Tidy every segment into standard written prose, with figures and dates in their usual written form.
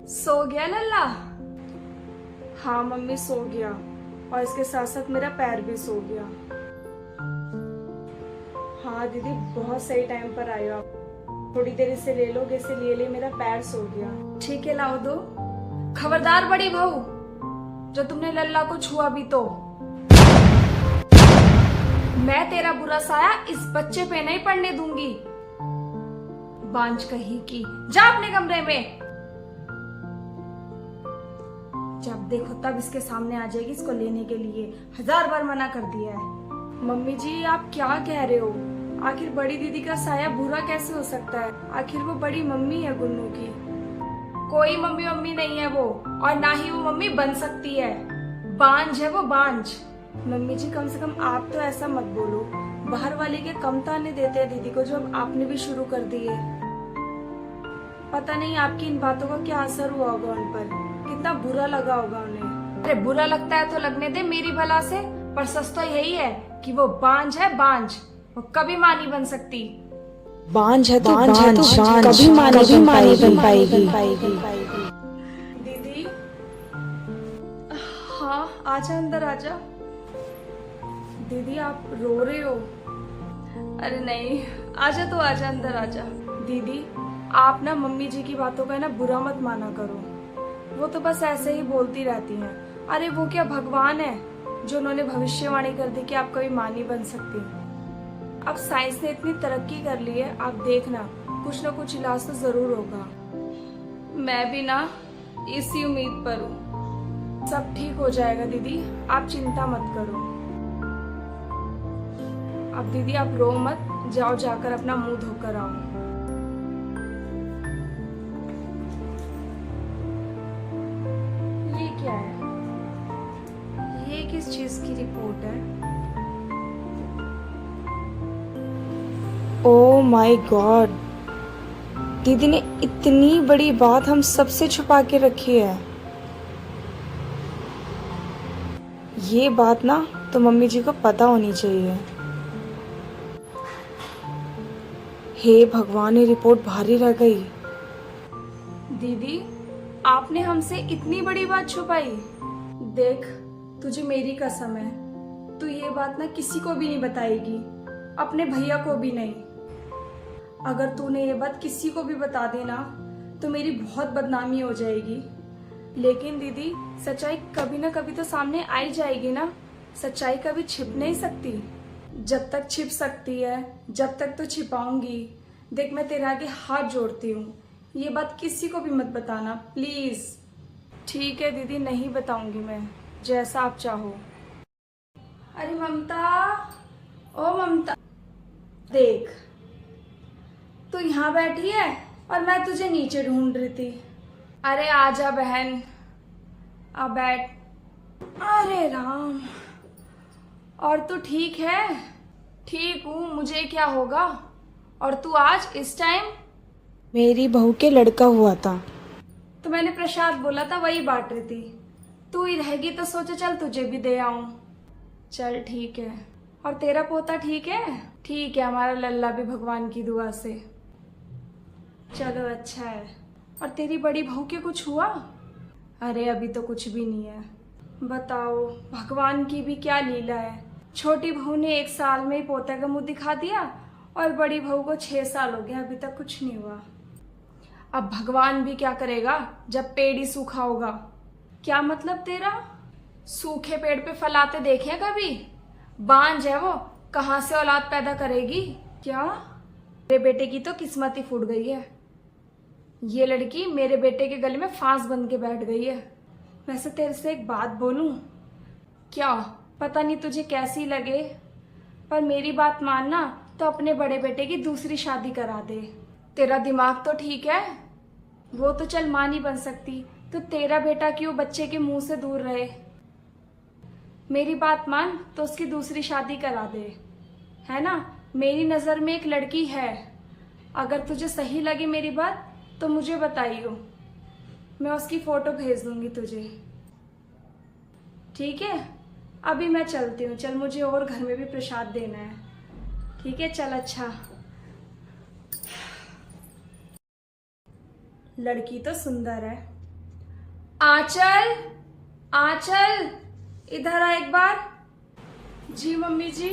सो गया लल्ला? हाँ मम्मी सो गया, और इसके साथ साथ मेरा पैर भी सो गया। हाँ दीदी बहुत सही टाइम पर आए हो आप। थोड़ी देर इसे ले लोगे, इसे लिए मेरा पैर सो गया। ठीक है लाओ दो। खबरदार बड़ी बहू, जो तुमने लल्ला को छुआ भी तो मैं तेरा बुरा साया इस बच्चे पे नहीं पड़ने दूंगी। बांझ कहीं की, जा अपने कमरे में। जब देखो तब इसके सामने आ जाएगी इसको लेने के लिए। 1000 बार मना कर दिया है। मम्मी जी आप क्या कह रहे हो? आखिर बड़ी दीदी का साया बुरा कैसे हो सकता है? आखिर वो बड़ी मम्मी है गुन्नू की। कोई मम्मी मम्मी नहीं है वो, और ना ही वो मम्मी बन सकती है। बांझ है वो, बांझ। मम्मी जी कम से कम आप तो ऐसा मत बोलो। बाहर वाले के कम ताने देते हैं दीदी को, जो अब आपने भी शुरू कर दिए। पता नहीं आपकी इन बातों का क्या असर हुआ होगा उन पर, कितना बुरा लगा होगा उन्हें। अरे बुरा लगता है तो लगने दे मेरी भला से, पर सच तो यही है कि वो बांझ है, बांझ। वो कभी मां नहीं बन सकती। बांझ है तो कभी मां नहीं बन पाएगी। दीदी हाँ आजा, अंदर आजा। दीदी आप रो रहे हो? अरे नहीं, आजा तो आजा, अंदर आजा। दीदी आप ना मम्मी जी की बातों का ना बुरा मत माना करो, वो तो बस ऐसे ही बोलती रहती हैं। अरे वो क्या भगवान है जो उन्होंने भविष्यवाणी कर दी कि आप कभी मां नहीं बन सकती। अब साइंस ने इतनी तरक्की कर ली है, आप देखना कुछ ना कुछ इलाज तो जरूर होगा। मैं भी ना इसी उम्मीद पर हूँ। सब ठीक हो जाएगा दीदी, आप चिंता मत करो। अब दीदी आप रो मत, जाओ जाकर अपना मुंह धोकर आओ। ये क्या है? ये किस चीज की रिपोर्ट है? ओह माय गॉड, दीदी ने इतनी बड़ी बात हम सबसे छुपा के रखी है। ये बात ना तो मम्मी जी को पता होनी चाहिए। हे भगवान, ये रिपोर्ट भारी रह गई। दीदी आपने हमसे इतनी बड़ी बात छुपाई। देख तुझे मेरी कसम है, तू ये बात ना किसी को भी नहीं बताएगी, अपने भैया को भी नहीं। अगर तूने ये बात किसी को भी बता दी ना तो मेरी बहुत बदनामी हो जाएगी। लेकिन दीदी सच्चाई कभी ना कभी तो सामने आ ही जाएगी ना। सच्चाई कभी छिप नहीं सकती। जब तक छिप सकती है जब तक तो छिपाऊंगी। देख मैं तेरे आगे हाथ जोड़ती हूँ, ये बात किसी को भी मत बताना प्लीज। ठीक है दीदी, नहीं बताऊंगी मैं, जैसा आप चाहो। अरे ममता, ओ ममता, देख तू यहाँ बैठी है और मैं तुझे नीचे ढूंढ रही थी। अरे आजा बहन, आ बैठ। अरे राम, और तू ठीक है? ठीक हूँ, मुझे क्या होगा। और तू आज इस टाइम? मेरी बहू के लड़का हुआ था तो मैंने प्रसाद बोला था वही बांट रही थी। तू ही रहेगी तो सोचे चल तुझे भी दे आऊं। चल ठीक है। और तेरा पोता ठीक है? ठीक है, हमारा लल्ला भी भगवान की दुआ से। चलो अच्छा है। और तेरी बड़ी बहू के कुछ हुआ? अरे अभी तो कुछ भी नहीं है। बताओ भगवान की भी क्या लीला है। छोटी बहू ने 1 साल में ही पोते का मुंह दिखा दिया, और बड़ी बहू को 6 साल हो गए, अभी तक कुछ नहीं हुआ। अब भगवान भी क्या करेगा जब पेड़ ही सूखा होगा। क्या मतलब तेरा? सूखे पेड़ पे फल आते देखे कभी? बांझ है वो, कहां से औलाद पैदा करेगी? क्या मेरे बेटे की तो किस्मत ही फूट गई है। ये लड़की मेरे बेटे के गले में फांस बन के बैठ गई है। वैसे तेरे से एक बात बोलूं क्या? पता नहीं तुझे कैसी लगे, पर मेरी बात मानना तो अपने बड़े बेटे की दूसरी शादी करा दे। तेरा दिमाग तो ठीक है, वो तो चल मां नहीं बन सकती, तो तेरा बेटा क्यों बच्चे के मुंह से दूर रहे। मेरी बात मान तो उसकी दूसरी शादी करा दे, है ना। मेरी नजर में एक लड़की है, अगर तुझे सही लगे मेरी बात तो मुझे बताइयो, मैं उसकी फोटो भेज दूंगी तुझे। ठीक है, अभी मैं चलती हूँ। चल मुझे और घर में भी प्रसाद देना है। ठीक है चल। अच्छा, लड़की तो सुंदर है, आंचल, आंचल, इधर आ एक बार। जी मम्मी जी।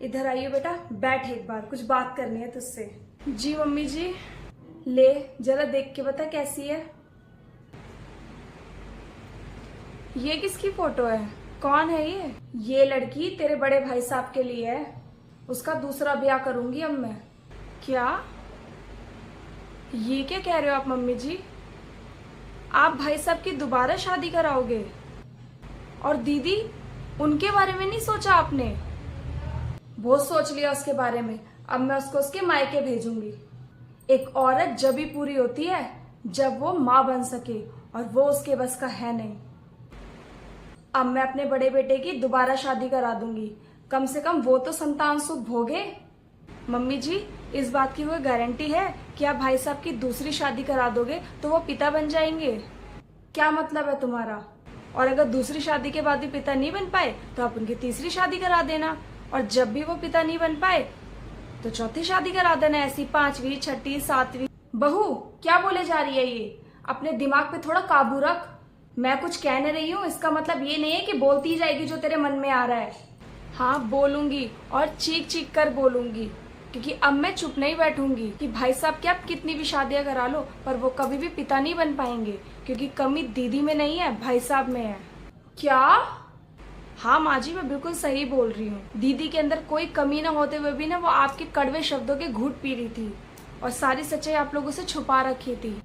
इधर आइए बेटा, बैठ एक बार, कुछ बात करनी है तुझसे। जी मम्मी जी। ले जरा देख के बता कैसी है। ये किसकी फोटो है? कौन है ये? ये लड़की तेरे बड़े भाई साहब के लिए है। उसका दूसरा ब्याह करूंगी अब मैं। क्या? ये क्या कह रहे हो आप मम्मी जी? आप भाई साहब की दोबारा शादी कराओगे? और दीदी, उनके बारे में नहीं सोचा आपने? बहुत सोच लिया उसके बारे में। अब मैं उसको उसके मायके भेजूंगी। एक औरत जब ही पूरी होती है जब वो माँ बन सके, और वो उसके बस का है नहीं। अब मैं अपने बड़े बेटे की दोबारा शादी करा दूंगी, कम से कम वो तो संतान सुख भोगे। मम्मी जी, इस बात की कोई गारंटी है कि आप भाई साहब की दूसरी शादी करा दोगे तो वो पिता बन जाएंगे? क्या मतलब है तुम्हारा? और अगर दूसरी शादी के बाद भी पिता नहीं बन पाए तो आप उनकी तीसरी शादी करा देना, और जब भी वो पिता नहीं बन पाए तो चौथी शादी करा देना, ऐसी 5वीं 6ठी 7वीं। बहू, क्या बोले जा रही है ये? अपने दिमाग पे थोड़ा काबू रख। मैं कुछ कह नहीं रही हूँ, इसका मतलब ये नहीं है कि बोलती जाएगी जो तेरे मन में आ रहा है। हाँ बोलूंगी, और चीख चीख कर बोलूंगी, क्योंकि अब मैं चुप नहीं बैठूंगी कि भाई साहब क्या कितनी भी शादियां करा लो पर वो कभी भी पिता नहीं बन पाएंगे, क्योंकि कमी दीदी में नहीं है, भाई साहब में है। क्या? हाँ माँ जी, मैं बिल्कुल सही बोल रही हूँ। दीदी के अंदर कोई कमी ना होते हुए भी ना वो आपके कड़वे शब्दों के घूंट पी रही थी, और सारी सच्चाई आप लोगों से छुपा रखी थी।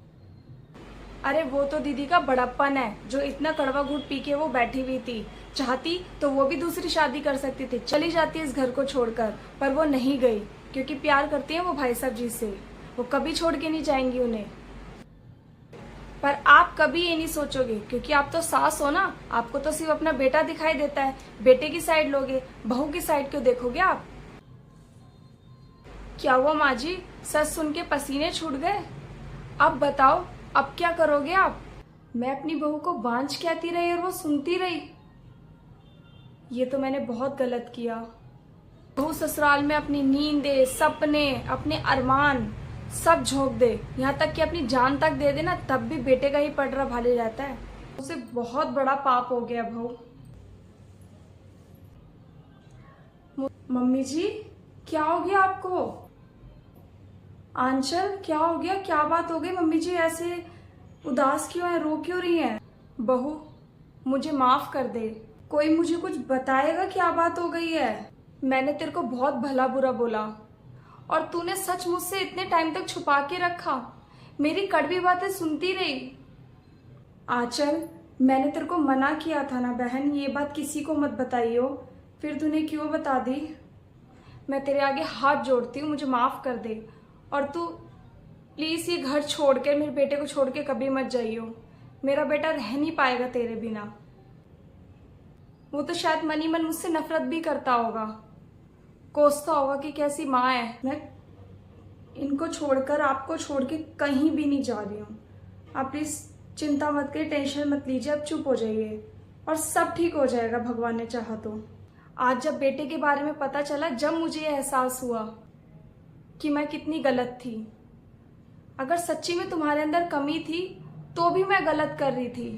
अरे वो तो दीदी का बड़प्पन है जो इतना कड़वा घूंट पी के वो बैठी हुई थी। चाहती तो वो भी दूसरी शादी कर सकती थी, चली जाती इस घर को छोड़कर, पर वो नहीं गई क्योंकि प्यार करती है वो भाई साहब जी से। वो कभी छोड़ के नहीं जाएंगी उन्हें। पर आप कभी ये नहीं सोचोगे, क्योंकि आप तो सास हो ना, आपको तो सिर्फ अपना बेटा दिखाई देता है। बेटे की साइड लोगे, बहू की साइड क्यों देखोगे आप? क्या हुआ माँ जी, सच सुन के पसीने छूट गए? अब बताओ, अब क्या करोगे आप? मैं अपनी बहू को बांझ कहती रही और वो सुनती रही। ये तो मैंने बहुत गलत किया। बहू ससुराल में अपनी नींदें, सपने, अपने अरमान सब झोंक दे, यहाँ तक कि अपनी जान तक दे देना, तब भी बेटे का ही पटरा भाले जाता है। उसे बहुत बड़ा पाप हो गया बहू। मम्मी जी, क्या हो गया आपको? आंचल, क्या हो गया? क्या बात हो गई? मम्मी जी ऐसे उदास क्यों है, रो क्यों रही हैं? बहू, मुझे माफ कर दे। कोई मुझे कुछ बताएगा क्या बात हो गई है? मैंने तेरे को बहुत भला बुरा बोला और तूने सच मुझसे इतने टाइम तक छुपा के रखा, मेरी कड़वी बातें सुनती रही। आंचल, मैंने तेरे को मना किया था ना बहन, ये बात किसी को मत बताइयो, फिर तूने क्यों बता दी? मैं तेरे आगे हाथ जोड़ती हूँ, मुझे माफ कर दे। और तू प्लीज ये घर छोड़ के, मेरे बेटे को छोड़ के कभी मत जाइयो। मेरा बेटा रह नहीं पाएगा तेरे बिना। वो तो शायद मन ही मन मुझसे नफरत भी करता होगा, कोसता होगा कि कैसी माँ है। मैं इनको छोड़कर, आपको छोड़ के कहीं भी नहीं जा रही हूँ। आप प्लीज चिंता मत करिए, टेंशन मत लीजिए, अब चुप हो जाइए और सब ठीक हो जाएगा भगवान ने चाहा तो। आज जब बेटे के बारे में पता चला, जब मुझे एहसास हुआ कि मैं कितनी गलत थी। अगर सच्ची में तुम्हारे अंदर कमी थी तो भी मैं गलत कर रही थी।